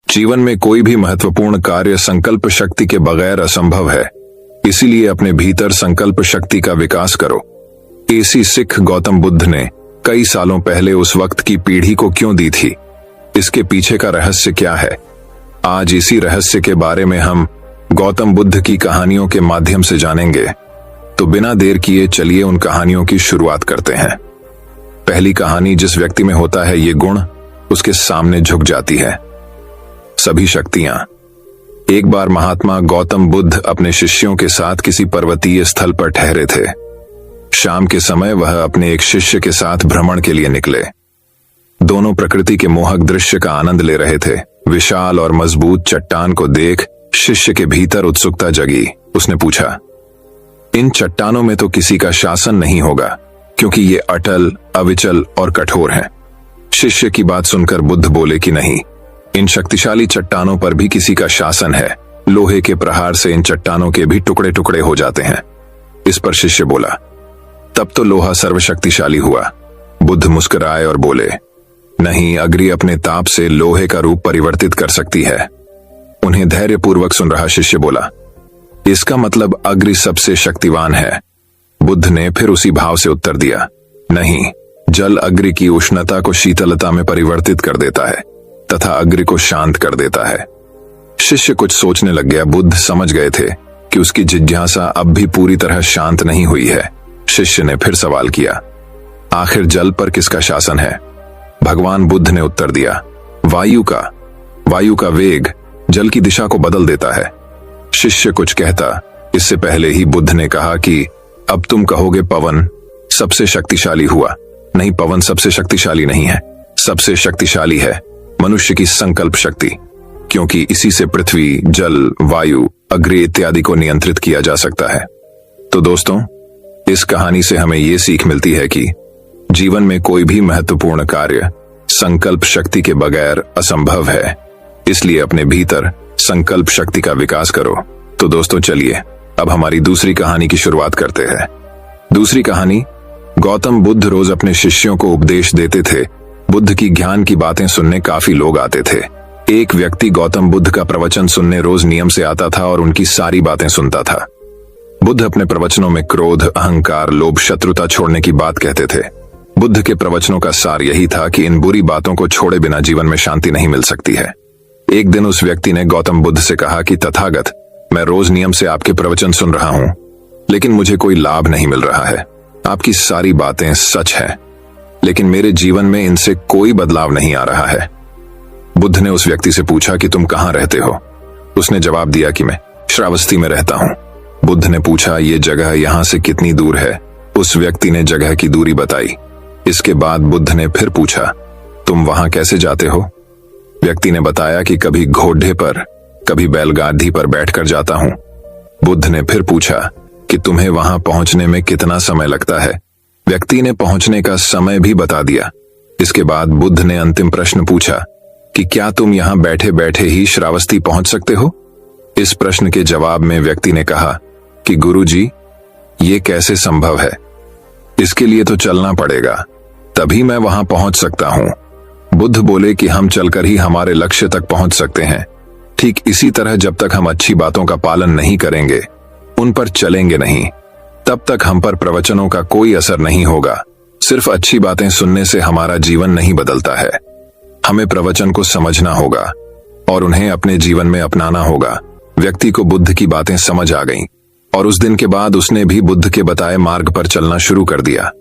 जीवन में कोई भी महत्वपूर्ण कार्य संकल्प शक्ति के बगैर असंभव है। इसीलिए अपने भीतर संकल्प शक्ति का विकास करो। ऐसी सिख गौतम बुद्ध ने कई सालों पहले उस वक्त की पीढ़ी को क्यों दी थी? इसके पीछे का रहस्य क्या है? आज इसी रहस्य के बारे में हम गौतम बुद्ध की कहानियों के माध्यम से जानेंगे। तो बिना देर किए चलिए उन कहानियों की शुरुआत करते हैं। पहली कहानी, जिस व्यक्ति में होता है ये गुण, उसके सामने झुक जाती है सभी शक्तियां। एक बार महात्मा गौतम बुद्ध अपने शिष्यों के साथ किसी पर्वतीय स्थल पर ठहरे थे। शाम के समय वह अपने एक शिष्य के साथ भ्रमण के लिए निकले। दोनों प्रकृति के मोहक दृश्य का आनंद ले रहे थे। विशाल और मजबूत चट्टान को देख शिष्य के भीतर उत्सुकता जगी। उसने पूछा, इन चट्टानों में तो किसी का शासन नहीं होगा, क्योंकि ये अटल, अविचल और कठोर हैं। शिष्य की बात सुनकर बुद्ध बोले कि नहीं, इन शक्तिशाली चट्टानों पर भी किसी का शासन है। लोहे के प्रहार से इन चट्टानों के भी टुकड़े टुकड़े हो जाते हैं। इस पर शिष्य बोला, तब तो लोहा सर्वशक्तिशाली हुआ। बुद्ध मुस्कुराए और बोले, नहीं, अग्नि अपने ताप से लोहे का रूप परिवर्तित कर सकती है। उन्हें धैर्यपूर्वक सुन रहा शिष्य बोला, इसका मतलब अग्नि सबसे शक्तिवान है। बुद्ध ने फिर उसी भाव से उत्तर दिया, नहीं, जल अग्नि की उष्णता को शीतलता में परिवर्तित कर देता है तथा अग्नि को शांत कर देता है। शिष्य कुछ सोचने लग गया। बुद्ध समझ गए थे कि उसकी जिज्ञासा अब भी पूरी तरह शांत नहीं हुई है। शिष्य ने फिर सवाल किया, आखिर जल पर किसका शासन है? भगवान बुद्ध ने उत्तर दिया, वायु का। वायु का वेग जल की दिशा को बदल देता है। शिष्य कुछ कहता, इससे पहले ही बुद्ध ने कहा कि अब तुम कहोगे पवन सबसे शक्तिशाली हुआ। नहीं, पवन सबसे शक्तिशाली नहीं है। सबसे शक्तिशाली है मनुष्य की संकल्प शक्ति, क्योंकि इसी से पृथ्वी, जल, वायु, अग्नि इत्यादि को नियंत्रित किया जा सकता है। तो दोस्तों, इस कहानी से हमें यह सीख मिलती है कि जीवन में कोई भी महत्वपूर्ण कार्य संकल्प शक्ति के बगैर असंभव है। इसलिए अपने भीतर संकल्प शक्ति का विकास करो। तो दोस्तों, चलिए अब हमारी दूसरी कहानी की शुरुआत करते हैं। दूसरी कहानी, गौतम बुद्ध रोज अपने शिष्यों को उपदेश देते थे। बुद्ध की ज्ञान की बातें सुनने काफी लोग आते थे। एक व्यक्ति गौतम बुद्ध का प्रवचन सुनने रोज नियम से आता था और उनकी सारी बातें सुनता था। बुद्ध अपने प्रवचनों में क्रोध, अहंकार, लोभ, शत्रुता छोड़ने की बात कहते थे। बुद्ध के प्रवचनों का सार यही था कि इन बुरी बातों को छोड़े बिना जीवन में शांति नहीं मिल सकती है। एक दिन उस व्यक्ति ने गौतम बुद्ध से कहा कि तथागत, मैं रोज नियम से आपके प्रवचन सुन रहा हूं, लेकिन मुझे कोई लाभ नहीं मिल रहा है। आपकी सारी बातें सच है, लेकिन मेरे जीवन में इनसे कोई बदलाव नहीं आ रहा है। बुद्ध ने उस व्यक्ति से पूछा कि तुम कहां रहते हो? उसने जवाब दिया कि मैं श्रावस्ती में रहता हूं। बुद्ध ने पूछा, ये जगह यहां से कितनी दूर है? उस व्यक्ति ने जगह की दूरी बताई। इसके बाद बुद्ध ने फिर पूछा, तुम वहां कैसे जाते हो? व्यक्ति ने बताया कि कभी घोड़े पर, कभी बैलगाड़ी पर बैठकर जाता हूं। बुद्ध ने फिर पूछा कि तुम्हें वहां पहुंचने में कितना समय लगता है? व्यक्ति ने पहुंचने का समय भी बता दिया। इसके बाद बुद्ध ने अंतिम प्रश्न पूछा कि क्या तुम यहां बैठे बैठे ही श्रावस्ती पहुंच सकते हो? इस प्रश्न के जवाब में व्यक्ति ने कहा कि गुरुजी, ये कैसे संभव है? इसके लिए तो चलना पड़ेगा, तभी मैं वहां पहुंच सकता हूं। बुद्ध बोले कि हम चलकर ही हमारे लक्ष्य तक पहुंच सकते हैं। ठीक इसी तरह जब तक हम अच्छी बातों का पालन नहीं करेंगे, उन पर चलेंगे नहीं, तब तक हम पर प्रवचनों का कोई असर नहीं होगा। सिर्फ अच्छी बातें सुनने से हमारा जीवन नहीं बदलता है। हमें प्रवचन को समझना होगा और उन्हें अपने जीवन में अपनाना होगा। व्यक्ति को बुद्ध की बातें समझ आ गईं और उस दिन के बाद उसने भी बुद्ध के बताए मार्ग पर चलना शुरू कर दिया।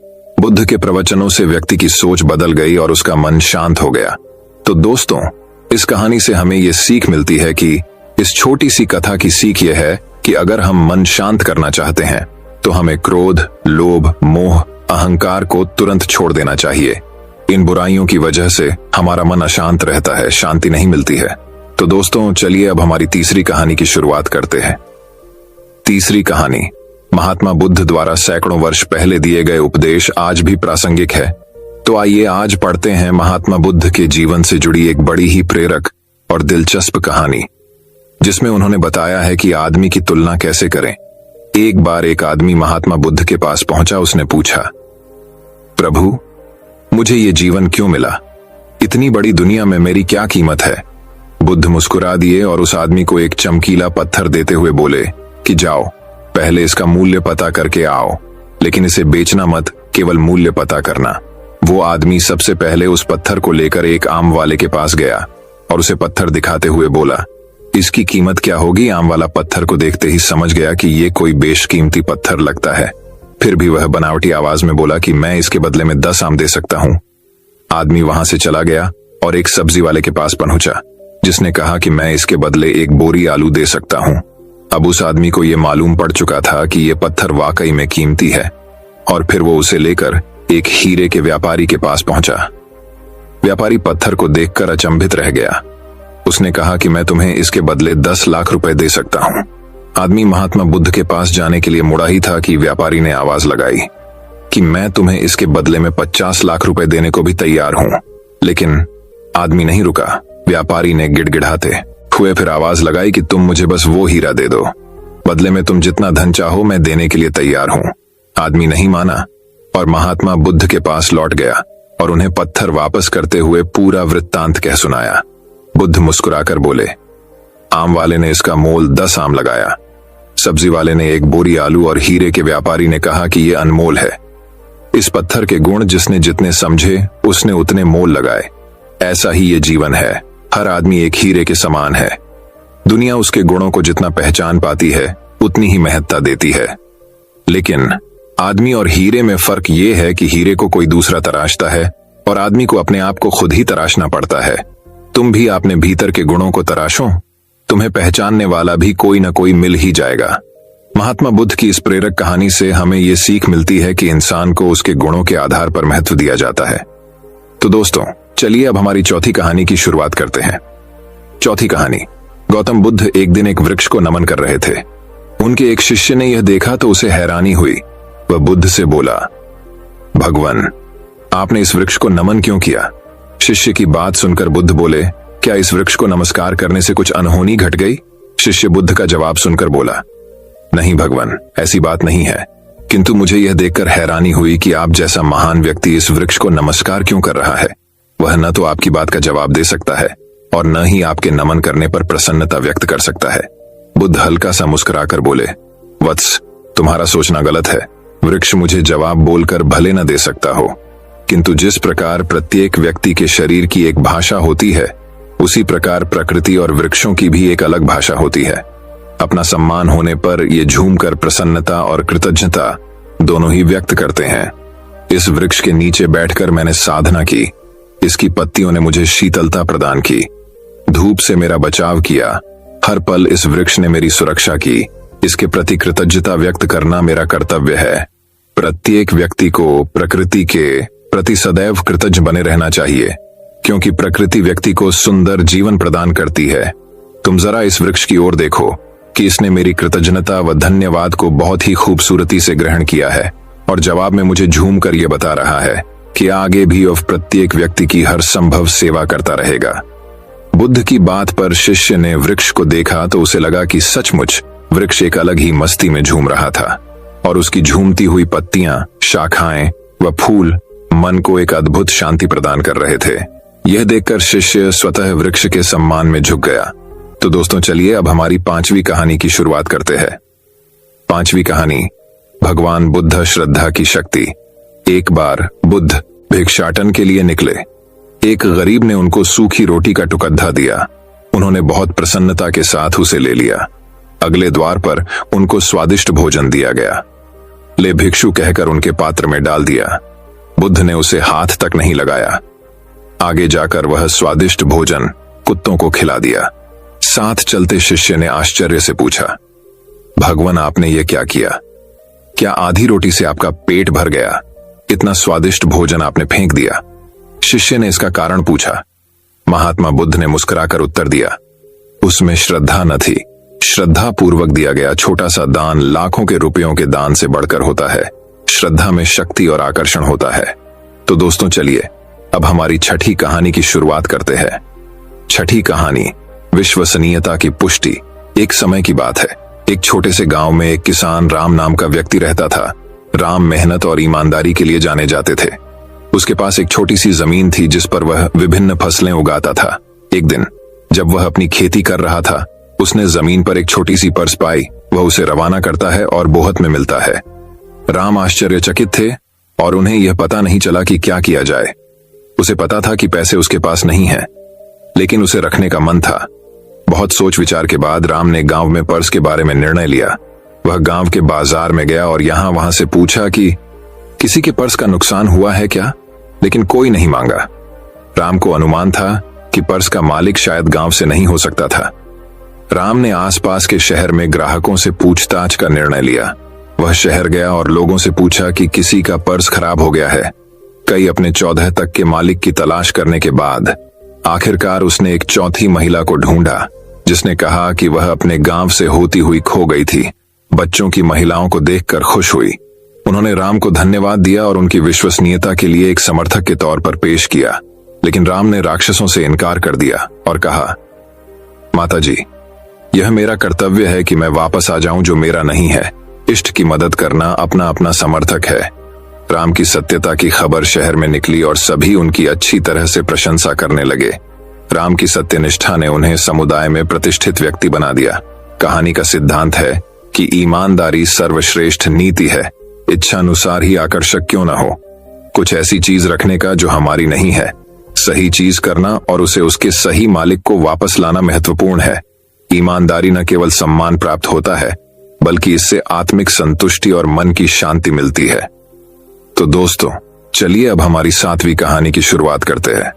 बुद्ध के प्रवचनों से व्यक्ति की सोच बदल गई और उसका मन शांत हो गया। तो दोस्तों, इस कहानी से हमें यह सीख मिलती है कि इस छोटी सी कथा की सीख यह है कि अगर हम मन शांत करना चाहते हैं तो हमें क्रोध, लोभ, मोह, अहंकार को तुरंत छोड़ देना चाहिए। इन बुराइयों की वजह से हमारा मन अशांत रहता है, शांति नहीं मिलती है। तो दोस्तों, चलिए अब हमारी तीसरी कहानी की शुरुआत करते हैं। तीसरी कहानी, महात्मा बुद्ध द्वारा सैकड़ों वर्ष पहले दिए गए उपदेश आज भी प्रासंगिक है। तो आइए आज पढ़ते हैं महात्मा बुद्ध के जीवन से जुड़ी एक बड़ी ही प्रेरक और दिलचस्प कहानी, जिसमें उन्होंने बताया है कि आदमी की तुलना कैसे करें। एक बार एक आदमी महात्मा बुद्ध के पास पहुंचा। उसने पूछा, प्रभु, मुझे ये जीवन क्यों मिला? इतनी बड़ी दुनिया में मेरी क्या कीमत है? बुद्ध मुस्कुरा दिए और उस आदमी को एक चमकीला पत्थर देते हुए बोले कि जाओ, पहले इसका मूल्य पता करके आओ, लेकिन इसे बेचना मत, केवल मूल्य पता करना। वो आदमी सबसे पहले उस पत्थर को लेकर एक आम वाले के पास गया और उसे पत्थर दिखाते हुए बोला, इसकी कीमत क्या होगी? आम वाला पत्थर को देखते ही समझ गया कि ये कोई बेशकीमती पत्थर लगता है। फिर भी वह बनावटी आवाज में बोला कि मैं इसके बदले में 10 आम दे सकता हूं। आदमी वहां से चला गया और एक सब्जी वाले के पास पहुंचा, जिसने कहा कि मैं इसके बदले एक बोरी आलू दे सकता हूं। अब उस आदमी को यह मालूम पड़ चुका था कि यह पत्थर वाकई में कीमती है, और फिर वो उसे लेकर एक हीरे के व्यापारी के पास पहुंचा। व्यापारी पत्थर को देखकर अचंभित रह गया। उसने कहा कि मैं तुम्हें इसके बदले 10 लाख रुपए दे सकता हूं। आदमी महात्मा बुद्ध के पास जाने के लिए मुड़ा ही था कि व्यापारी ने आवाज लगाई कि मैं तुम्हें इसके बदले में 50 लाख रुपए देने को भी तैयार हूं। लेकिन आदमी नहीं रुका। व्यापारी ने गिड़गिड़ाते हुए फिर आवाज लगाई कि तुम मुझे बस वो हीरा दे दो, बदले में तुम जितना धन चाहो मैं देने के लिए तैयार हूं। आदमी नहीं माना और महात्मा बुद्ध के पास लौट गया और उन्हें पत्थर वापस करते हुए पूरा वृत्तांत कह सुनाया। बुद्ध मुस्कुराकर बोले, आम वाले ने इसका मोल 10 आम लगाया, सब्जी वाले ने एक बोरी आलू और हीरे के व्यापारी ने कहा कि यह अनमोल है। इस पत्थर के गुण जिसने जितने समझे उसने उतने मोल लगाए। ऐसा ही ये जीवन है। हर आदमी एक हीरे के समान है। दुनिया उसके गुणों को जितना पहचान पाती है उतनी ही महत्ता देती है। लेकिन आदमी और हीरे में फर्क ये है कि हीरे को कोई दूसरा तराशता है और आदमी को अपने आप को खुद ही तराशना पड़ता है। तुम भी अपने भीतर के गुणों को तराशो, तुम्हें पहचानने वाला भी कोई न कोई मिल ही जाएगा। महात्मा बुद्ध की इस प्रेरक कहानी से हमें ये सीख मिलती है कि इंसान को उसके गुणों के आधार पर महत्व दिया जाता है। तो दोस्तों, चलिए अब हमारी चौथी कहानी की शुरुआत करते हैं। चौथी कहानी। गौतम बुद्ध एक दिन एक वृक्ष को नमन कर रहे थे। उनके एक शिष्य ने यह देखा तो उसे हैरानी हुई। वह बुद्ध से बोला, भगवान, आपने इस वृक्ष को नमन क्यों किया? शिष्य की बात सुनकर बुद्ध बोले, क्या इस वृक्ष को नमस्कार करने से कुछ अनहोनी घट गई? शिष्य बुद्ध का जवाब सुनकर बोला, नहीं भगवान, ऐसी बात नहीं है, किंतु मुझे यह देखकर हैरानी हुई कि आप जैसा महान व्यक्ति इस वृक्ष को नमस्कार क्यों कर रहा है। वह न तो आपकी बात का जवाब दे सकता है और न ही आपके नमन करने पर प्रसन्नता व्यक्त कर सकता है। बुद्ध हल्का सा मुस्कुराकर बोले, वत्स, तुम्हारा सोचना गलत है। वृक्ष मुझे जवाब बोलकर भले न दे सकता हो, किंतु जिस प्रकार प्रत्येक व्यक्ति के शरीर की एक भाषा होती है, उसी प्रकार प्रकृति और वृक्षों की भी एक अलग भाषा होती है। अपना सम्मान होने पर ये झूमकर प्रसन्नता और कृतज्ञता दोनों ही व्यक्त करते हैं। इस वृक्ष के नीचे बैठकर मैंने साधना की। इसकी पत्तियों ने मुझे शीतलता प्रदान की, धूप से मेरा बचाव किया। हर पल इस वृक्ष ने मेरी सुरक्षा की। इसके प्रति कृतज्ञता व्यक्त करना मेरा कर्तव्य है। प्रत्येक व्यक्ति को प्रकृति के प्रति सदैव कृतज्ञ बने रहना चाहिए, क्योंकि प्रकृति व्यक्ति को सुंदर जीवन प्रदान करती है। तुम जरा इस वृक्ष की ओर देखो कि इसने मेरी कृतज्ञता व धन्यवाद को बहुत ही खूबसूरती से ग्रहण किया है और जवाब में मुझे झूम कर यह बता रहा है कि आगे भी वह प्रत्येक व्यक्ति की हर संभव सेवा करता रहेगा। बुद्ध की बात पर शिष्य ने वृक्ष को देखा तो उसे लगा कि सचमुच वृक्ष एक अलग ही मस्ती में झूम रहा था और उसकी झूमती हुई पत्तियां, शाखाएं व फूल मन को एक अद्भुत शांति प्रदान कर रहे थे। यह देखकर शिष्य स्वतः वृक्ष के सम्मान में झुक गया। तो दोस्तों, चलिए अब हमारी 5वीं कहानी की शुरुआत करते हैं। 5वीं कहानी, भगवान बुद्ध श्रद्धा की शक्ति। एक बार बुद्ध भिक्षाटन के लिए निकले। एक गरीब ने उनको सूखी रोटी का टुकड़ा दिया। उन्होंने बहुत प्रसन्नता के साथ उसे ले लिया। अगले द्वार पर उनको स्वादिष्ट भोजन दिया गया। ले भिक्षु कहकर उनके पात्र में डाल दिया। बुद्ध ने उसे हाथ तक नहीं लगाया। आगे जाकर वह स्वादिष्ट भोजन कुत्तों को खिला दिया। साथ चलते शिष्य ने आश्चर्य से पूछा, भगवान, आपने ये क्या किया? क्या आधी रोटी से आपका पेट भर गया? इतना स्वादिष्ट भोजन आपने फेंक दिया। शिष्य ने इसका कारण पूछा। महात्मा बुद्ध ने मुस्कुराकर उत्तर दिया, उसमें श्रद्धा न थी। श्रद्धा पूर्वक दिया गया छोटा सा दान लाखों के रुपयों के दान से बढ़कर होता है। श्रद्धा में शक्ति और आकर्षण होता है। तो दोस्तों, चलिए अब हमारी छठी कहानी की शुरुआत करते हैं। छठी कहानी, विश्वसनीयता की पुष्टि। एक समय की बात है। एक छोटे से गांव में एक किसान राम नाम का व्यक्ति रहता था। राम मेहनत और ईमानदारी के लिए जाने जाते थे। उसके पास एक छोटी सी जमीन थी जिस पर वह विभिन्न फसलें उगाता था। एक दिन जब वह अपनी खेती कर रहा था, उसने जमीन पर एक छोटी सी पर्स पाई। वह उसे रवाना करता है और बोहत में मिलता है। राम आश्चर्यचकित थे और उन्हें यह पता नहीं चला कि क्या किया जाए। उसे पता था कि पैसे उसके पास नहीं हैं, लेकिन उसे रखने का मन था। बहुत सोच विचार के बाद राम ने गांव में पर्स के बारे में निर्णय लिया। वह गांव के बाजार में गया और यहां वहां से पूछा कि किसी के पर्स का नुकसान हुआ है क्या, लेकिन कोई नहीं मांगा। राम को अनुमान था कि पर्स का मालिक शायद गांव से नहीं हो सकता था। राम ने आसपास के शहर में ग्राहकों से पूछताछ का निर्णय लिया। वह शहर गया और लोगों से पूछा कि किसी का पर्स खराब हो गया है। कई अपने 14 तक के मालिक की तलाश करने के बाद आखिरकार उसने एक चौथी महिला को ढूंढा, जिसने कहा कि वह अपने गांव से होती हुई खो गई थी। बच्चों की महिलाओं को देखकर खुश हुई। उन्होंने राम को धन्यवाद दिया और उनकी विश्वसनीयता के लिए एक समर्थक के तौर पर पेश किया, लेकिन राम ने राक्षसों से इनकार कर दिया और कहा, माताजी, यह मेरा कर्तव्य है कि मैं वापस आ जाऊं जो मेरा नहीं है। इष्ट की मदद करना अपना अपना समर्थक है। राम की सत्यता की खबर शहर में निकली और सभी उनकी अच्छी तरह से प्रशंसा करने लगे। राम की सत्यनिष्ठा ने उन्हें समुदाय में प्रतिष्ठित व्यक्ति बना दिया। कहानी का सिद्धांत है कि ईमानदारी सर्वश्रेष्ठ नीति है। इच्छा अनुसार ही आकर्षक क्यों न हो, कुछ ऐसी चीज रखने का जो हमारी नहीं है। सही चीज करना और उसे उसके सही मालिक को वापस लाना महत्वपूर्ण है। ईमानदारी न केवल सम्मान प्राप्त होता है, बल्कि इससे आत्मिक संतुष्टि और मन की शांति मिलती है। तो दोस्तों, चलिए अब हमारी 7वीं कहानी की शुरुआत करते हैं।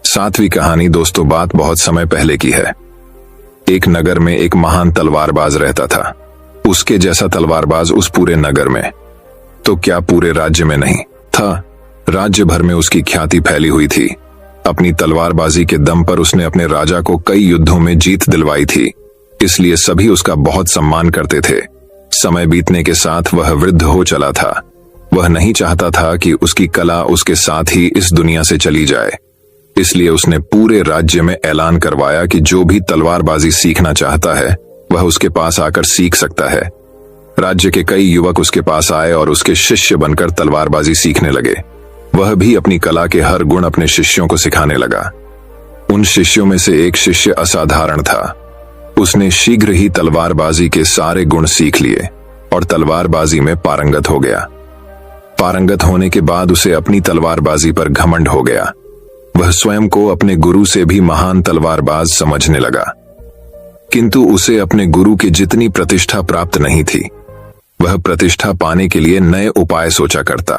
7वीं कहानी दोस्तों बात बहुत समय पहले की है। एक नगर में एक महान तलवारबाज रहता था। उसके जैसा तलवारबाज उस पूरे नगर में, तो क्या पूरे राज्य में नहीं था। राज्य भर में उसकी ख्याति फैली हुई थी। अपनी तलवारबाजी के दम पर उसने अपने राजा को कई युद्धों में जीत दिलवाई थी, इसलिए सभी उसका बहुत सम्मान करते थे। समय बीतने के साथ वह वृद्ध हो चला था। वह नहीं चाहता था कि उसकी कला उसके साथ ही इस दुनिया से चली जाए, इसलिए उसने पूरे राज्य में ऐलान करवाया कि जो भी तलवारबाजी सीखना चाहता है वह उसके पास आकर सीख सकता है। राज्य के कई युवक उसके पास आए और उसके शिष्य बनकर तलवारबाजी सीखने लगे। वह भी अपनी कला के हर गुण अपने शिष्यों को सिखाने लगा। उन शिष्यों में से एक शिष्य असाधारण था। उसने शीघ्र ही तलवारबाजी के सारे गुण सीख लिए और तलवारबाजी में पारंगत हो गया। पारंगत होने के बाद उसे अपनी तलवारबाजी पर घमंड हो गया। वह स्वयं को अपने गुरु से भी महान तलवारबाज समझने लगा, किंतु उसे अपने गुरु की जितनी प्रतिष्ठा प्राप्त नहीं थी। वह प्रतिष्ठा पाने के लिए नए उपाय सोचा करता।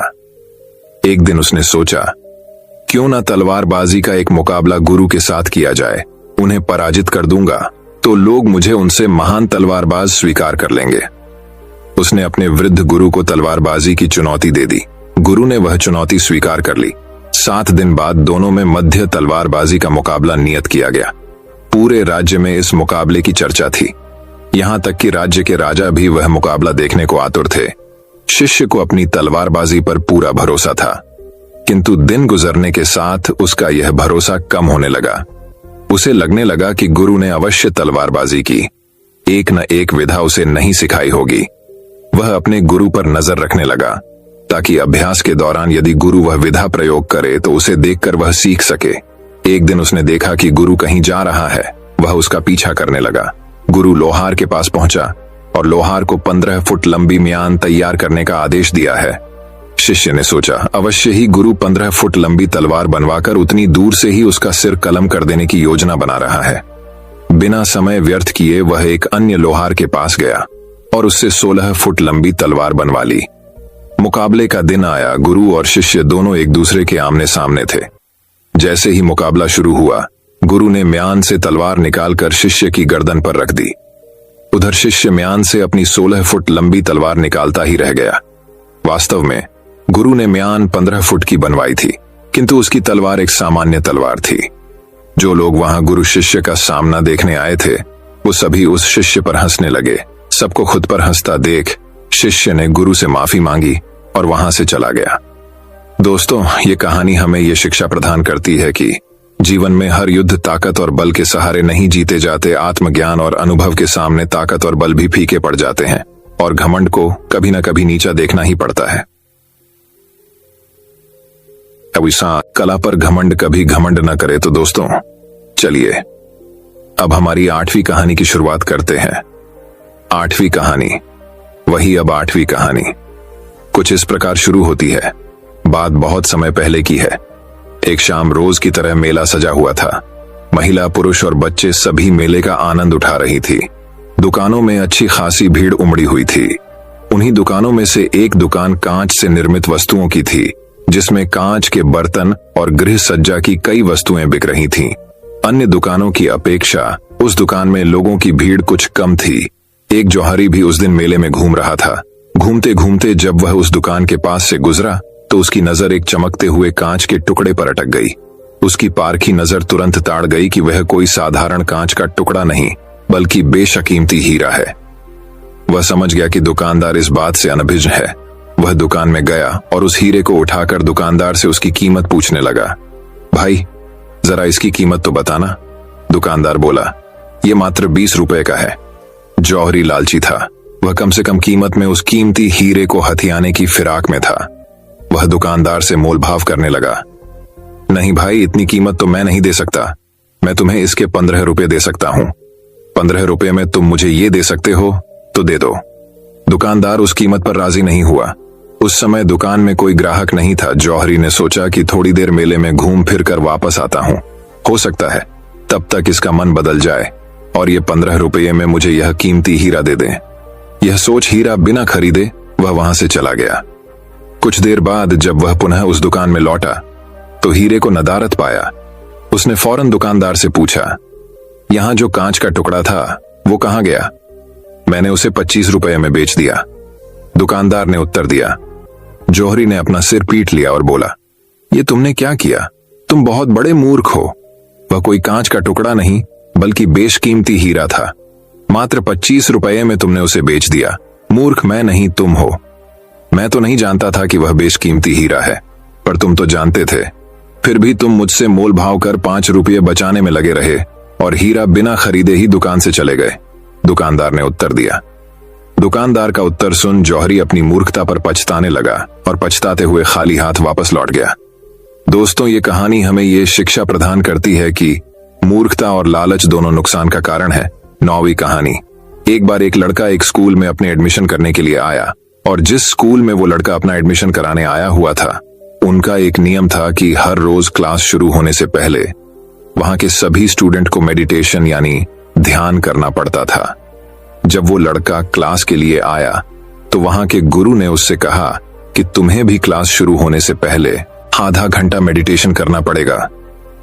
एक दिन उसने सोचा, क्यों ना तलवारबाजी का एक मुकाबला गुरु के साथ किया जाए। उन्हें पराजित कर दूंगा तो लोग मुझे उनसे महान तलवारबाज स्वीकार कर लेंगे। उसने अपने वृद्ध गुरु को तलवारबाजी की चुनौती दे दी। गुरु ने वह चुनौती स्वीकार कर ली। 7 दिन बाद दोनों में मध्य तलवारबाजी का मुकाबला नियत किया गया। पूरे राज्य में इस मुकाबले की चर्चा थी। यहां तक कि राज्य के राजा भी वह मुकाबला देखने को आतुर थे। शिष्य को अपनी तलवारबाजी पर पूरा भरोसा था, किंतु दिन गुजरने के साथ उसका यह भरोसा कम होने लगा। उसे लगने लगा कि गुरु ने अवश्य तलवारबाजी की एक न एक विधा उसे नहीं सिखाई होगी। वह अपने गुरु पर नजर रखने लगा, ताकि अभ्यास के दौरान यदि गुरु वह विधा प्रयोग करे तो उसे देखकर वह सीख सके। एक दिन उसने देखा कि गुरु कहीं जा रहा है। वह उसका पीछा करने लगा। गुरु लोहार के पास पहुंचा और लोहार को 15 फुट लंबी म्यान तैयार करने का आदेश दिया है। शिष्य ने सोचा, अवश्य ही गुरु 15 फुट लंबी तलवार बनवाकर उतनी दूर से ही उसका सिर कलम कर देने की योजना बना रहा है। बिना समय व्यर्थ किए वह एक अन्य लोहार के पास गया और उससे 16 फुट लंबी तलवार बनवा ली। मुकाबले का दिन आया। गुरु और शिष्य दोनों एक दूसरे के आमने सामने थे। जैसे ही मुकाबला शुरू हुआ, गुरु ने म्यान से तलवार निकालकर शिष्य की गर्दन पर रख दी। उधर शिष्य म्यान से अपनी 16 फुट लंबी तलवार निकालता ही रह गया। वास्तव में गुरु ने म्यान 15 फुट की बनवाई थी, किंतु उसकी तलवार एक सामान्य तलवार थी। जो लोग वहां गुरु शिष्य का सामना देखने आए थे, वो सभी उस शिष्य पर हंसने लगे। सबको खुद पर हंसता देख शिष्य ने गुरु से माफी मांगी और वहां से चला गया। दोस्तों, ये कहानी हमें ये शिक्षा प्रदान करती है कि जीवन में हर युद्ध ताकत और बल के सहारे नहीं जीते जाते। आत्मज्ञान और अनुभव के सामने ताकत और बल भी फीके पड़ जाते हैं और घमंड को कभी न कभी नीचा देखना ही पड़ता है। कला पर घमंड कभी घमंड न करे। तो दोस्तों, चलिए अब हमारी 8वीं कहानी की शुरुआत करते हैं। 8वीं कहानी, वही अब 8वीं कहानी कुछ इस प्रकार शुरू होती है। बात बहुत समय पहले की है। एक शाम रोज की तरह मेला सजा हुआ था। महिला, पुरुष और बच्चे सभी मेले का आनंद उठा रही थी। दुकानों में अच्छी खासी भीड़ उमड़ी हुई थी। उन्हीं दुकानों में से एक दुकान कांच से निर्मित वस्तुओं की थी, जिसमें कांच के बर्तन और गृह सज्जा की कई वस्तुएं बिक रही थीं। अन्य दुकानों की अपेक्षा उस दुकान में लोगों की भीड़ कुछ कम थी। एक जौहरी भी उस दिन मेले में घूम रहा था। घूमते घूमते जब वह उस दुकान के पास से गुजरा तो उसकी नजर एक चमकते हुए कांच के टुकड़े पर अटक गई। उसकी पारखी नजर तुरंत ताड़ गई कि वह कोई साधारण कांच का टुकड़ा नहीं, बल्कि बेशकीमती हीरा है। वह समझ गया कि दुकानदार इस बात से अनभिज्ञ है। वह दुकान में गया और उस हीरे को उठाकर दुकानदार से उसकी कीमत पूछने लगा। भाई, जरा इसकी कीमत तो बताना। दुकानदार बोला, ये मात्र 20 रुपए का है। जौहरी लालची था। वह कम से कम कीमत में उस कीमती हीरे को हथियाने की फिराक में था। वह दुकानदार से मोलभाव करने लगा। नहीं भाई, इतनी कीमत तो मैं नहीं दे सकता। मैं तुम्हें इसके 15 रुपए दे सकता हूं। 15 रुपए में तुम मुझे ये दे सकते हो तो दे दो। दुकानदार उस कीमत पर राजी नहीं हुआ। उस समय दुकान में कोई ग्राहक नहीं था। जौहरी ने सोचा कि थोड़ी देर मेले में घूम फिर कर वापस आता हूं, हो सकता है तब तक इसका मन बदल जाए और ये 15 रुपये में मुझे यह कीमती हीरा दे दें। यह सोच हीरा बिना खरीदे वह वहां से चला गया। कुछ देर बाद जब वह पुनः उस दुकान में लौटा तो हीरे को नदारद पाया। उसने फौरन दुकानदार से पूछा, यहां जो कांच का टुकड़ा था वो कहां गया? मैंने उसे 25 रुपए में बेच दिया। दुकानदार ने उत्तर दिया। जौहरी ने अपना सिर पीट लिया और बोला, ये तुमने क्या किया? तुम बहुत बड़े मूर्ख हो। वह कोई कांच का टुकड़ा नहीं, बल्कि बेशकीमती हीरा था। मात्र 25 रुपए में तुमने उसे बेच दिया। मूर्ख मैं नहीं, तुम हो। मैं तो नहीं जानता था कि वह बेशकीमती हीरा है, पर तुम तो जानते थे। फिर भी तुम मुझसे मोल भाव कर 5 रुपये बचाने में लगे रहे और हीरा बिना खरीदे ही दुकान से चले गए। दुकानदार ने उत्तर दिया। दुकानदार का उत्तर सुन जौहरी अपनी मूर्खता पर पछताने लगा और पछताते हुए खाली हाथ वापस लौट गया। दोस्तों, ये कहानी हमें ये शिक्षा प्रदान करती है कि मूर्खता और लालच दोनों नुकसान का कारण है। 9वीं कहानी। एक बार एक लड़का एक स्कूल में अपने एडमिशन करने के लिए आया और जिस स्कूल में वो लड़का अपना एडमिशन कराने आया हुआ था, उनका एक नियम था कि हर रोज क्लास शुरू होने से पहले वहां के सभी स्टूडेंट को मेडिटेशन यानी ध्यान करना पड़ता था। जब वो लड़का क्लास के लिए आया तो वहां के गुरु ने उससे कहा कि तुम्हें भी क्लास शुरू होने से पहले आधा घंटा मेडिटेशन करना पड़ेगा।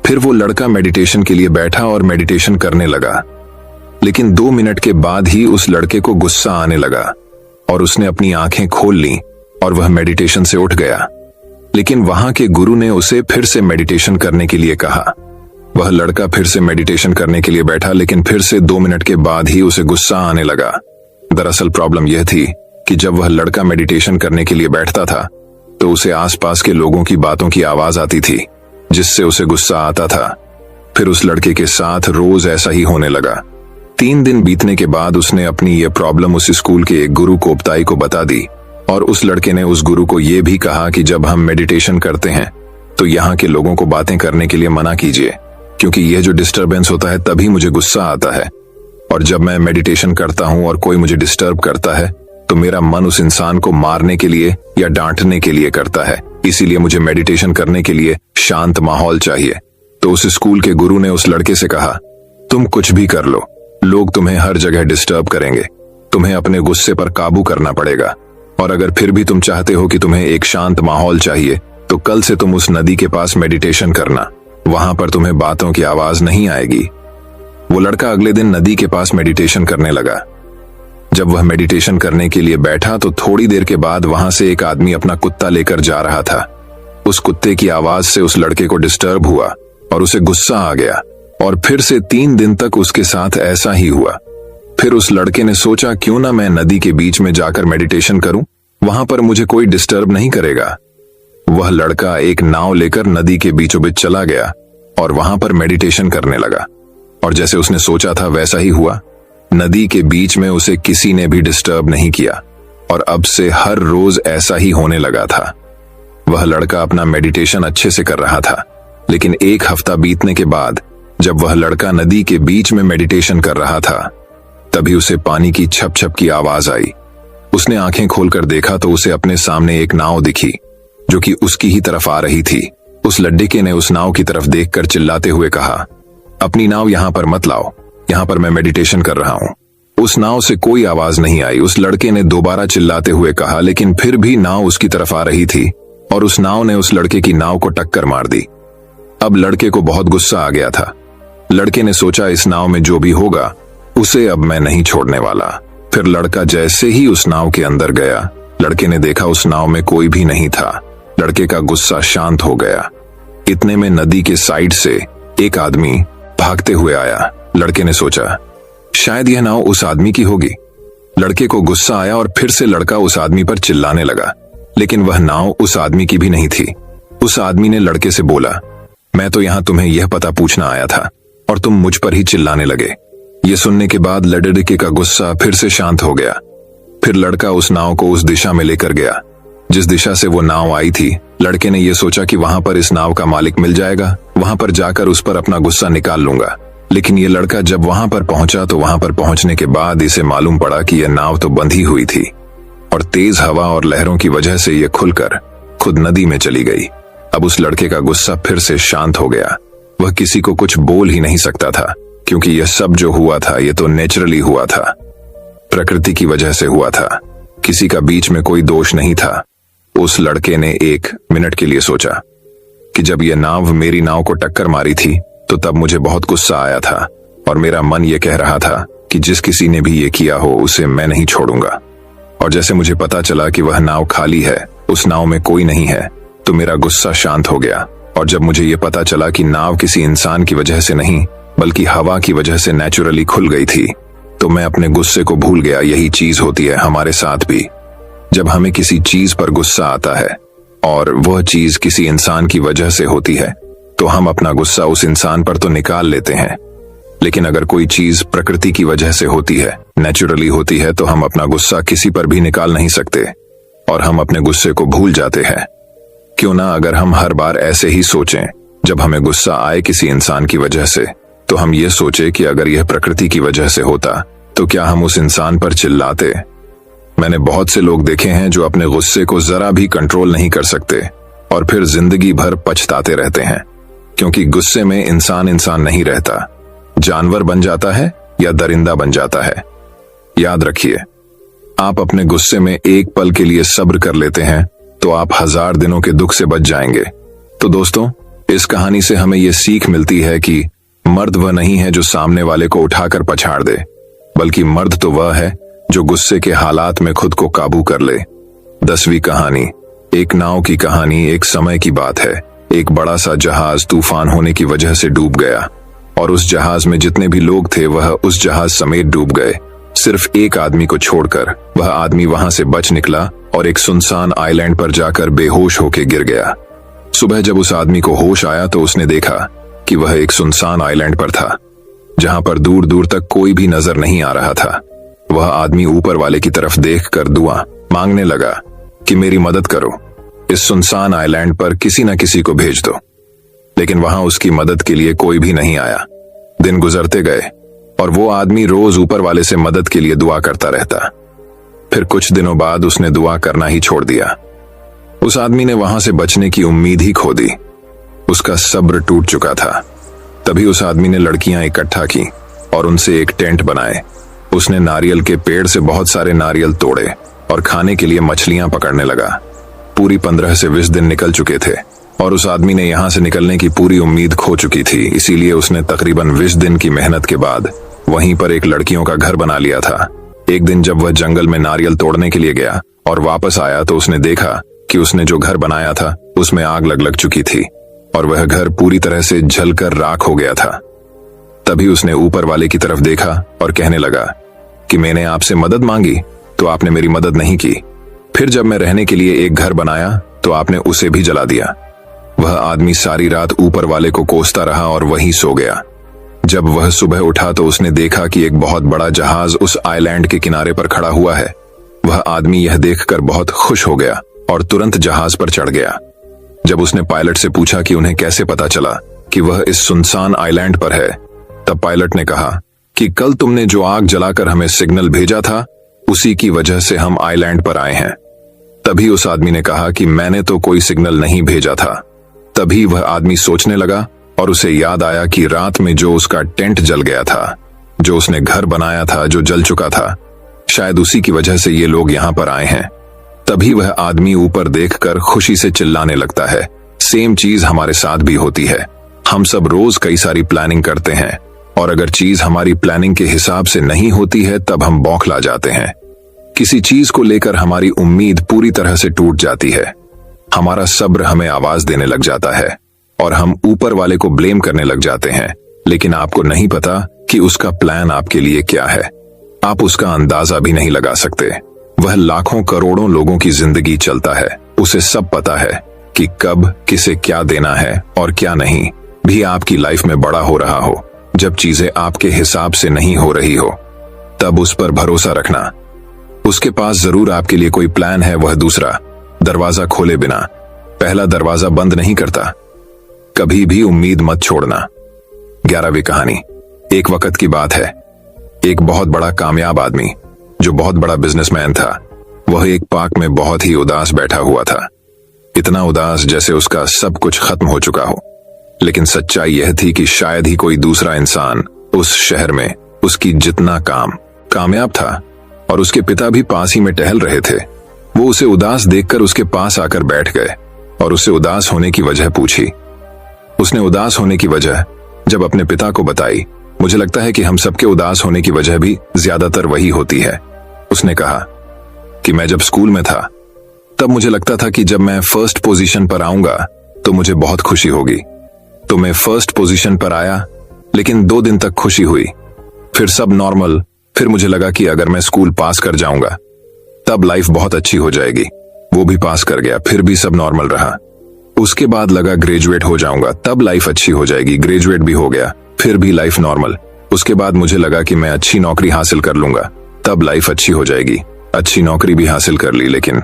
फिर वो लड़का मेडिटेशन के लिए बैठा और मेडिटेशन करने लगा, लेकिन 2 मिनट के बाद ही उस लड़के को गुस्सा आने लगा और उसने अपनी आंखें खोल लीं और वह मेडिटेशन से उठ गया। लेकिन वहां के गुरु ने उसे फिर से मेडिटेशन करने के लिए कहा। वह लड़का फिर से मेडिटेशन करने के लिए बैठा, लेकिन फिर से 2 मिनट के बाद ही उसे गुस्सा आने लगा। दरअसल प्रॉब्लम यह थी कि जब वह लड़का मेडिटेशन करने के लिए बैठता था तो उसे आसपास के लोगों की बातों की आवाज आती थी, जिससे उसे गुस्सा आता था। फिर उस लड़के के साथ रोज ऐसा ही होने लगा। 3 दिन बीतने के बाद उसने अपनी यह प्रॉब्लम उस स्कूल के एक गुरु कोपताई को बता दी और उस लड़के ने उस गुरु को यह भी कहा कि जब हम मेडिटेशन करते हैं तो यहाँ के लोगों को बातें करने के लिए मना कीजिए, क्योंकि यह जो डिस्टरबेंस होता है तभी मुझे गुस्सा आता है। और जब मैं मेडिटेशन करता हूं और कोई मुझे डिस्टर्ब करता है तो मेरा मन उस इंसान को मारने के लिए या डांटने के लिए करता है। इसीलिए मुझे मेडिटेशन करने के लिए शांत माहौल चाहिए। तो उस स्कूल के गुरु ने उस लड़के से कहा, तुम कुछ भी कर लो, लोग तुम्हें हर जगह डिस्टर्ब करेंगे। तुम्हें अपने गुस्से पर काबू करना पड़ेगा। और अगर फिर भी तुम चाहते हो कि तुम्हें एक शांत माहौल चाहिए तो कल से तुम उस नदी के पास मेडिटेशन करना। वहां पर तुम्हें बातों की आवाज नहीं आएगी। वो लड़का अगले दिन नदी के पास मेडिटेशन करने लगा। जब वह मेडिटेशन करने के लिए बैठा तो थोड़ी देर के बाद वहां से एक आदमी अपना कुत्ता लेकर जा रहा था। उस कुत्ते की आवाज से उस लड़के को डिस्टर्ब हुआ और उसे गुस्सा आ गया और फिर से 3 दिन तक उसके साथ ऐसा ही हुआ। फिर उस लड़के ने सोचा, क्यों ना मैं नदी के बीच में जाकर मेडिटेशन करूं, वहां पर मुझे कोई डिस्टर्ब नहीं करेगा। वह लड़का एक नाव लेकर नदी के बीचों बीच चला गया और वहां पर मेडिटेशन करने लगा। और जैसे उसने सोचा था वैसा ही हुआ। नदी के बीच में उसे किसी ने भी डिस्टर्ब नहीं किया और अब से हर रोज ऐसा ही होने लगा था। वह लड़का अपना मेडिटेशन अच्छे से कर रहा था, लेकिन 1 हफ्ता बीतने के बाद जब वह लड़का नदी के बीच में मेडिटेशन कर रहा था, तभी उसे पानी की छप छप की आवाज आई। उसने आंखें खोलकर देखा तो उसे अपने सामने एक नाव दिखी जो कि उसकी ही तरफ आ रही थी। उस लड़के ने उस नाव की तरफ देखकर चिल्लाते हुए कहा, अपनी नाव यहां पर मत लाओ, यहां पर मैं मेडिटेशन कर रहा हूं। उस नाव से कोई आवाज नहीं आई। उस लड़के ने दोबारा चिल्लाते हुए कहा, लेकिन फिर भी नाव उसकी तरफ आ रही थी और उस नाव ने उस लड़के की नाव को टक्कर मार दी। अब लड़के को बहुत गुस्सा आ गया था। लड़के ने सोचा, इस नाव में जो भी होगा उसे अब मैं नहीं छोड़ने वाला। फिर लड़का जैसे ही उस नाव के अंदर गया, लड़के ने देखा उस नाव में कोई भी नहीं था। लड़के का गुस्सा शांत हो गया। इतने में नदी के साइड से एक आदमी भागते हुए आया। लड़के ने सोचा, शायद यह नाव उस आदमी की होगी। लड़के को गुस्सा आया और फिर से लड़का उस आदमी पर चिल्लाने लगा, लेकिन वह नाव उस आदमी की भी नहीं थी। उस आदमी ने लड़के से बोला, मैं तो यहां तुम्हें यह पता पूछना आया था और तुम मुझ पर ही चिल्लाने लगे। यह सुनने के बाद लड़के का गुस्सा फिर से शांत हो गया। फिर लड़का उस नाव को उस दिशा में लेकर गया जिस दिशा से वो नाव आई थी। लड़के ने यह सोचा कि वहां पर इस नाव का मालिक मिल जाएगा, वहां पर जाकर उस पर अपना गुस्सा निकाल लूंगा। लेकिन ये लड़का जब वहां पर पहुंचा तो वहां पर पहुंचने के बाद इसे मालूम पड़ा कि यह नाव तो बंधी हुई थी और तेज हवा और लहरों की वजह से यह खुलकर खुद नदी में चली गई। अब उस लड़के का गुस्सा फिर से शांत हो गया। वह किसी को कुछ बोल ही नहीं सकता था, क्योंकि यह सब जो हुआ था यह तो नेचुरली हुआ था, प्रकृति की वजह से हुआ था। किसी का बीच में कोई दोष नहीं था। उस लड़के ने एक मिनट के लिए सोचा कि जब यह नाव मेरी नाव को टक्कर मारी थी तो तब मुझे बहुत गुस्सा आया था और मेरा मन यह कह रहा था कि जिस किसी ने भी ये किया हो उसे मैं नहीं छोड़ूंगा। और जैसे मुझे पता चला कि वह नाव खाली है, उस नाव में कोई नहीं है, तो मेरा गुस्सा शांत हो गया। और जब मुझे यह पता चला कि नाव किसी इंसान की वजह से नहीं बल्कि हवा की वजह से नेचुरली खुल गई थी, तो मैं अपने गुस्से को भूल गया। यही चीज होती है हमारे साथ भी। जब हमें किसी चीज पर गुस्सा आता है और वह चीज किसी इंसान की वजह से होती है, तो हम अपना गुस्सा उस इंसान पर तो निकाल लेते हैं, लेकिन अगर कोई चीज प्रकृति की वजह से होती है, नेचुरली होती है, तो हम अपना गुस्सा किसी पर भी निकाल नहीं सकते और हम अपने गुस्से को भूल जाते हैं। क्यों ना अगर हम हर बार ऐसे ही सोचें, जब हमें गुस्सा आए किसी इंसान की वजह से, तो हम ये सोचे कि अगर यह प्रकृति की वजह से होता तो क्या हम उस इंसान पर चिल्लाते। मैंने बहुत से लोग देखे हैं जो अपने गुस्से को जरा भी कंट्रोल नहीं कर सकते और फिर जिंदगी भर पछताते रहते हैं, क्योंकि गुस्से में इंसान नहीं रहता, जानवर बन जाता है या दरिंदा बन जाता है। याद रखिए, आप अपने गुस्से में एक पल के लिए सब्र कर लेते हैं तो आप 1000 दिनों के दुख से बच जाएंगे। तो दोस्तों, इस कहानी से हमें यह सीख मिलती है कि मर्द वह नहीं है जो सामने वाले को उठाकर पछाड़ दे, बल्कि मर्द तो वह है जो गुस्से के हालात में खुद को काबू कर ले। 10वीं कहानी। एक नाव की कहानी। एक समय की बात है, एक बड़ा सा जहाज तूफान होने की वजह से डूब गया और उस जहाज में जितने भी लोग थे वह उस जहाज समेत डूब गए, सिर्फ एक आदमी को छोड़कर। वह आदमी वहां से बच निकला और एक सुनसान आइलैंड पर जाकर बेहोश होकर गिर गया। सुबह जब उस आदमी को होश आया तो उसने देखा कि वह एक सुनसान आइलैंड पर था, जहां पर दूर दूर तक कोई भी नजर नहीं आ रहा था। वह आदमी ऊपर वाले की तरफ देखकर दुआ मांगने लगा कि मेरी मदद करो, इस सुनसान आइलैंड पर किसी न किसी को भेज दो। लेकिन वहां उसकी मदद के लिए कोई भी नहीं आया। दिन गुजरते गए और वो आदमी रोज ऊपर वाले से मदद के लिए दुआ करता रहता। फिर कुछ दिनों बाद उसने दुआ करना ही छोड़ दिया। उस आदमी ने वहां से बचने की उम्मीद ही खो दी। उसका सब्र टूट चुका था। तभी उस आदमी ने लड़कियां इकट्ठा की और उनसे एक टेंट बनाए। उसने नारियल के पेड़ से बहुत सारे नारियल तोड़े और खाने के लिए मछलियां पकड़ने लगा। पूरी 15 से 20 दिन निकल चुके थे और उस आदमी ने यहां से निकलने की पूरी उम्मीद खो चुकी थी। इसीलिए उसने तकरीबन 20 दिन की मेहनत के बाद वहीं पर एक लड़कियों का घर बना लिया था। एक दिन जब वह जंगल में नारियल तोड़ने के लिए गया और वापस आया तो उसने देखा कि उसने जो घर बनाया था उसमें आग लग चुकी थी और वह घर पूरी तरह से जलकर राख हो गया था। तभी उसने ऊपर वाले की तरफ देखा और कहने लगा कि मैंने आपसे मदद मांगी तो आपने मेरी मदद नहीं की। फिर जब मैं रहने के लिए एक घर बनाया तो आपने उसे भी जला दिया। वह आदमी सारी रात ऊपर वाले को कोसता रहा और वहीं सो गया। जब वह सुबह उठा तो उसने देखा कि एक बहुत बड़ा जहाज उस आइलैंड के किनारे पर खड़ा हुआ है। वह आदमी यह देखकर बहुत खुश हो गया और तुरंत जहाज पर चढ़ गया। जब उसने पायलट से पूछा कि उन्हें कैसे पता चला कि वह इस सुनसान आइलैंड पर है। तब पायलट ने कहा कि कल तुमने जो आग जलाकर हमें सिग्नल भेजा था, उसी की वजह से हम आइलैंड पर आए हैं। तभी उस आदमी ने कहा कि मैंने तो कोई सिग्नल नहीं भेजा था। तभी वह आदमी सोचने लगा और उसे याद आया कि रात में जो उसका टेंट जल गया था, जो उसने घर बनाया था जो जल चुका था, शायद उसी की वजह से ये लोग यहाँ पर आए हैं। तभी वह आदमी ऊपर देखकर खुशी से चिल्लाने लगता है। सेम चीज हमारे साथ भी होती है। हम सब रोज कई सारी प्लानिंग करते हैं और अगर चीज हमारी प्लानिंग के हिसाब से नहीं होती है तब हम बौखला जाते हैं। किसी चीज को लेकर हमारी उम्मीद पूरी तरह से टूट जाती है। हमारा सब्र हमें आवाज देने लग जाता है और हम ऊपर वाले को ब्लेम करने लग जाते हैं, लेकिन आपको नहीं पता कि उसका प्लान आपके लिए क्या है। आप उसका अंदाजा भी नहीं लगा सकते। वह लाखों करोड़ों लोगों की जिंदगी चलता है। उसे सब पता है कि कब किसे क्या देना है और क्या नहीं। भी आपकी लाइफ में बड़ा हो रहा हो, जब चीजें आपके हिसाब से नहीं हो रही हो, तब उस पर भरोसा रखना। उसके पास जरूर आपके लिए कोई प्लान है। वह दूसरा दरवाजा खोले बिना पहला दरवाजा बंद नहीं करता। कभी भी उम्मीद मत छोड़ना। 11वीं कहानी। एक वक्त की बात है। एक बहुत बड़ा कामयाब आदमी जो बहुत बड़ा बिजनेसमैन था, वह एक पार्क में बहुत ही उदास बैठा हुआ था। इतना उदास जैसे उसका सब कुछ खत्म हो चुका हो। लेकिन सच्चाई यह थी कि शायद ही कोई दूसरा इंसान उस शहर में उसकी जितना कामयाब था। और उसके पिता भी पास ही में टहल रहे थे। वो उसे उदास देखकर उसके पास आकर बैठ गए और उससे उदास होने की वजह पूछी। उसने उदास होने की वजह जब अपने पिता को बताई, मुझे लगता है कि हम सबके उदास होने की वजह भी ज्यादातर वही होती है। उसने कहा कि मैं जब स्कूल में था तब मुझे लगता था कि जब मैं फर्स्ट पोजीशन पर आऊंगा तो मुझे बहुत खुशी होगी। तो मैं फर्स्ट पोजीशन पर आया, लेकिन 2 दिन तक खुशी हुई, फिर सब नॉर्मल। फिर मुझे लगा कि अगर मैं स्कूल पास कर जाऊंगा तब लाइफ बहुत अच्छी हो जाएगी। वो भी पास कर गया, फिर भी सब नॉर्मल रहा। उसके बाद लगा ग्रेजुएट हो जाऊंगा तब लाइफ अच्छी हो जाएगी। ग्रेजुएट भी हो गया, फिर भी लाइफ नॉर्मल। उसके बाद मुझे लगा कि मैं अच्छी नौकरी हासिल कर लूंगा तब लाइफ अच्छी हो जाएगी। अच्छी नौकरी भी हासिल कर ली, लेकिन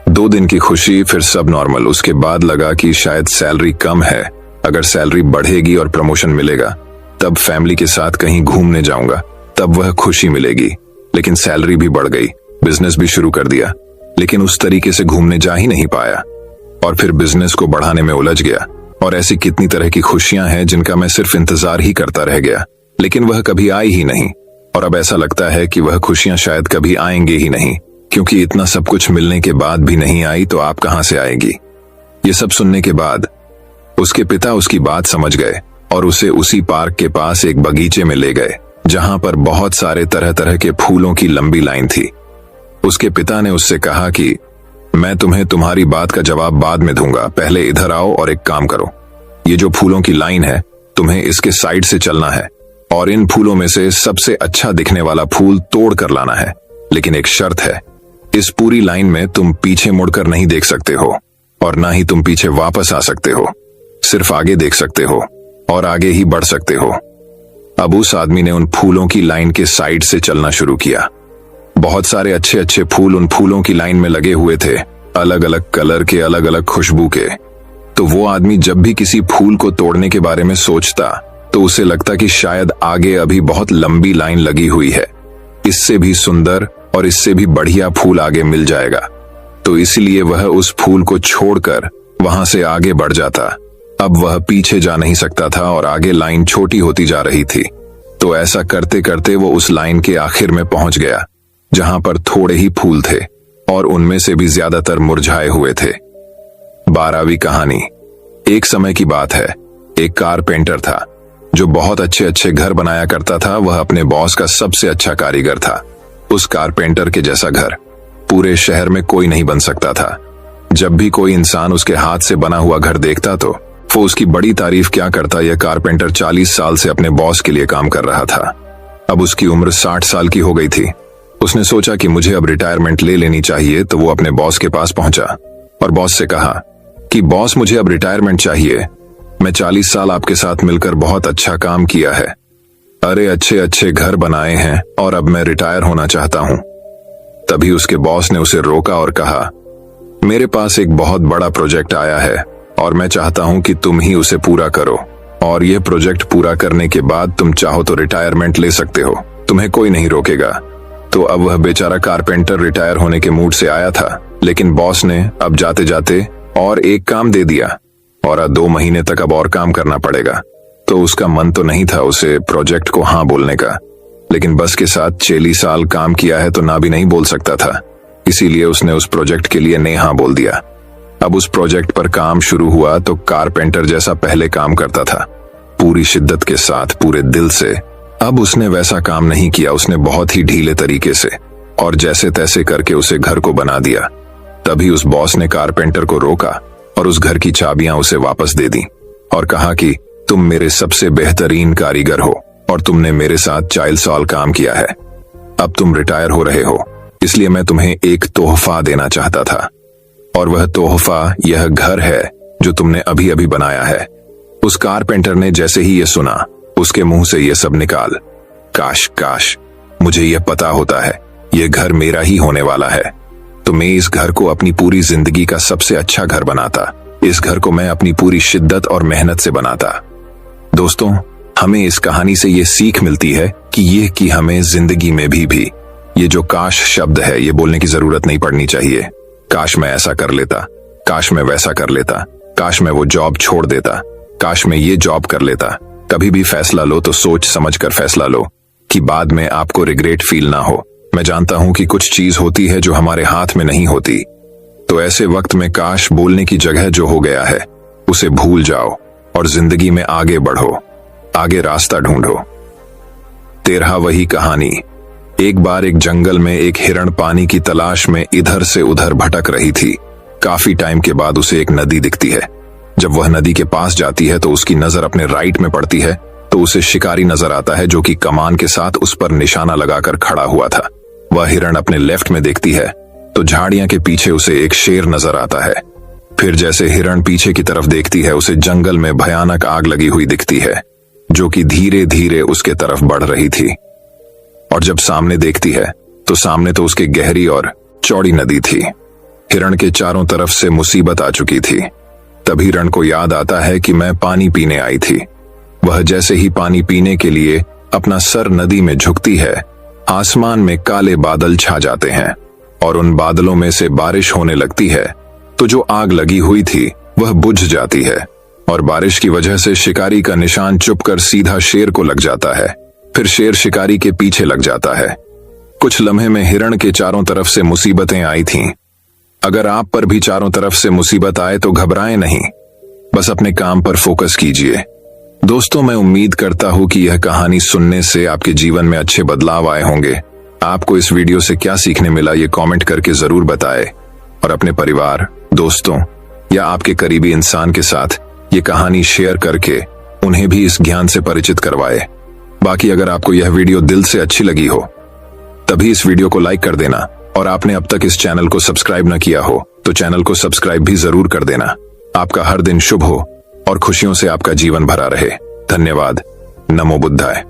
2 दिन की खुशी, फिर सब नॉर्मल। उसके बाद लगा कि शायद सैलरी कम है, अगर सैलरी बढ़ेगी और प्रमोशन मिलेगा तब फैमिली के साथ कहीं घूमने जाऊंगा, तब वह खुशी मिलेगी। लेकिन सैलरी भी बढ़ गई, बिजनेस भी शुरू कर दिया, लेकिन उस तरीके से घूमने जा ही नहीं पाया और फिर बिजनेस को बढ़ाने में उलझ गया। और ऐसी कितनी तरह की खुशियां हैं जिनका मैं सिर्फ इंतजार ही करता रह गया, लेकिन वह कभी आई ही नहीं। और अब ऐसा लगता है कि वह खुशियां शायद कभी आएंगे ही नहीं, क्योंकि इतना सब कुछ मिलने के बाद भी नहीं आई तो आप कहां से आएगी। ये सब सुनने के बाद उसके पिता उसकी बात समझ गए और उसे उसी पार्क के पास एक बगीचे में ले गए जहां पर बहुत सारे तरह तरह के फूलों की लंबी लाइन थी। उसके पिता ने उससे कहा कि मैं तुम्हें तुम्हारी बात का जवाब बाद में दूंगा, पहले इधर आओ और एक काम करो। ये जो फूलों की लाइन है, तुम्हें इसके साइड से चलना है और इन फूलों में से सबसे अच्छा दिखने वाला फूल तोड़ कर लाना है। लेकिन एक शर्त है, इस पूरी लाइन में तुम पीछे मुड़कर नहीं देख सकते हो और ना ही तुम पीछे वापस आ सकते हो, सिर्फ आगे देख सकते हो और आगे ही बढ़ सकते हो। अब उस आदमी ने उन फूलों की लाइन के साइड से चलना शुरू किया। बहुत सारे अच्छे अच्छे फूल उन फूलों की लाइन में लगे हुए थे, अलग अलग कलर के, अलग अलग खुशबू के। तो वो आदमी जब भी किसी फूल को तोड़ने के बारे में सोचता तो उसे लगता कि शायद आगे अभी बहुत लंबी लाइन लगी हुई है, इससे भी सुंदर और इससे भी बढ़िया फूल आगे मिल जाएगा। तो इसलिए वह उस फूल को छोड़कर वहां से आगे बढ़ जाता। अब वह पीछे जा नहीं सकता था और आगे लाइन छोटी होती जा रही थी। तो ऐसा करते करते वो उस लाइन के आखिर में पहुंच गया जहां पर थोड़े ही फूल थे और उनमें से भी ज्यादातर मुरझाए हुए थे। 12वीं कहानी। एक समय की बात है, एक कारपेंटर था जो बहुत अच्छे अच्छे घर बनाया करता था। वह अपने बॉस का सबसे अच्छा कारीगर था। उस कारपेंटर के जैसा घर पूरे शहर में कोई नहीं बन सकता था। जब भी कोई इंसान उसके हाथ से बना हुआ घर देखता तो वो उसकी बड़ी तारीफ क्या करता। यह कारपेंटर 40 साल से अपने बॉस के लिए काम कर रहा था। अब उसकी उम्र 60 साल की हो गई थी। उसने सोचा कि मुझे अब रिटायरमेंट ले लेनी चाहिए, तो वो अपने बॉस के पास पहुंचा और बॉस से कहा कि बॉस, मुझे अब रिटायरमेंट चाहिए। मैं 40 साल आपके साथ मिलकर बहुत अच्छा काम किया है, अरे अच्छे अच्छे घर बनाए हैं और अब मैं रिटायर होना चाहता हूं। तभी उसके बॉस ने उसे रोका और कहा, मेरे पास एक बहुत बड़ा प्रोजेक्ट आया है और मैं चाहता हूं कि तुम ही उसे पूरा करो और यह प्रोजेक्ट पूरा करने के बाद तुम चाहो तो रिटायरमेंट ले सकते हो, तुम्हें कोई नहीं रोकेगा। तो अब वह बेचारा कारपेंटर रिटायर होने के मूड से आया था, लेकिन बॉस ने अब जाते जाते और एक काम दे दिया और 2 महीने तक अब और काम करना पड़ेगा। तो उसका मन तो नहीं था उसे प्रोजेक्ट को हाँ बोलने का, लेकिन बस के साथ 40 साल काम किया है तो ना भी नहीं बोल सकता था, इसीलिए उसने उस प्रोजेक्ट के लिए ने हाँ बोल दिया। अब उस प्रोजेक्ट पर काम शुरू हुआ तो कारपेंटर जैसा पहले काम करता था, पूरी शिद्दत के साथ, पूरे दिल से। अब उसने वैसा काम नहीं किया, उसने बहुत ही ढीले तरीके से और जैसे तैसे करके उसे घर को बना दिया। तभी उस बॉस ने कारपेंटर को रोका और उस घर की चाबियां उसे वापस दे दी और कहा कि तुम मेरे सबसे बेहतरीन कारीगर हो और तुमने मेरे साथ 40 साल काम किया है। अब तुम रिटायर हो रहे हो, इसलिए मैं तुम्हें एक तोहफा देना चाहता था, और वह तोहफा यह घर है जो तुमने अभी अभी बनाया है। उस कारपेंटर ने जैसे ही यह सुना, उसके मुंह से यह सब निकाल, काश काश मुझे यह पता होता है, यह घर मेरा ही होने वाला है, तो मैं इस घर को अपनी पूरी जिंदगी का सबसे अच्छा घर बनाता। इस घर को मैं अपनी पूरी शिद्दत और मेहनत से बनाता। दोस्तों, हमें इस कहानी से ये सीख मिलती है कि हमें जिंदगी में भी ये जो काश शब्द है, ये बोलने की जरूरत नहीं पड़नी चाहिए। काश मैं ऐसा कर लेता, काश मैं वैसा कर लेता, काश मैं वो जॉब छोड़ देता, काश मैं ये जॉब कर लेता। कभी भी फैसला लो तो सोच समझ कर फैसला लो कि बाद में आपको रिग्रेट फील ना हो। मैं जानता हूं कि कुछ चीज होती है जो हमारे हाथ में नहीं होती, तो ऐसे वक्त में काश बोलने की जगह जो हो गया है उसे भूल जाओ और जिंदगी में आगे बढ़ो, आगे रास्ता ढूंढो। 13वीं कहानी। एक बार एक जंगल में एक हिरण पानी की तलाश में इधर से उधर भटक रही थी। काफी टाइम के बाद उसे एक नदी दिखती है। जब वह नदी के पास जाती है तो उसकी नजर अपने राइट में पड़ती है तो उसे शिकारी नजर आता है जो कि कमान के साथ उस पर निशाना लगाकर खड़ा हुआ था। वह हिरण अपने लेफ्ट में देखती है तो झाड़ियां के पीछे उसे एक शेर नजर आता है। फिर जैसे हिरण पीछे की तरफ देखती है, उसे जंगल में भयानक आग लगी हुई दिखती है जो कि धीरे धीरे उसके तरफ बढ़ रही थी। और जब सामने देखती है तो सामने तो उसके गहरी और चौड़ी नदी थी। हिरण के चारों तरफ से मुसीबत आ चुकी थी। तभी हिरण को याद आता है कि मैं पानी पीने आई थी। वह जैसे ही पानी पीने के लिए अपना सर नदी में झुकती है, आसमान में काले बादल छा जाते हैं और उन बादलों में से बारिश होने लगती है। तो जो आग लगी हुई थी वह बुझ जाती है और बारिश की वजह से शिकारी का निशान चुपकर सीधा शेर को लग जाता है। फिर शेर शिकारी के पीछे लग जाता है। कुछ लम्हे में हिरण के चारों तरफ से मुसीबतें आई थीं। अगर आप पर भी चारों तरफ से मुसीबत आए तो घबराएं नहीं, बस अपने काम पर फोकस कीजिए। दोस्तों, मैं उम्मीद करता हूं कि यह कहानी सुनने से आपके जीवन में अच्छे बदलाव आए होंगे। आपको इस वीडियो से क्या सीखने मिला ये कमेंट करके जरूर बताएं और अपने परिवार, दोस्तों या आपके करीबी इंसान के साथ ये कहानी शेयर करके उन्हें भी इस ज्ञान से परिचित करवाए। बाकी अगर आपको यह वीडियो दिल से अच्छी लगी हो तभी इस वीडियो को लाइक कर देना और आपने अब तक इस चैनल को सब्सक्राइब न किया हो तो चैनल को सब्सक्राइब भी जरूर कर देना। आपका हर दिन शुभ हो और खुशियों से आपका जीवन भरा रहे। धन्यवाद। नमो बुद्धाय।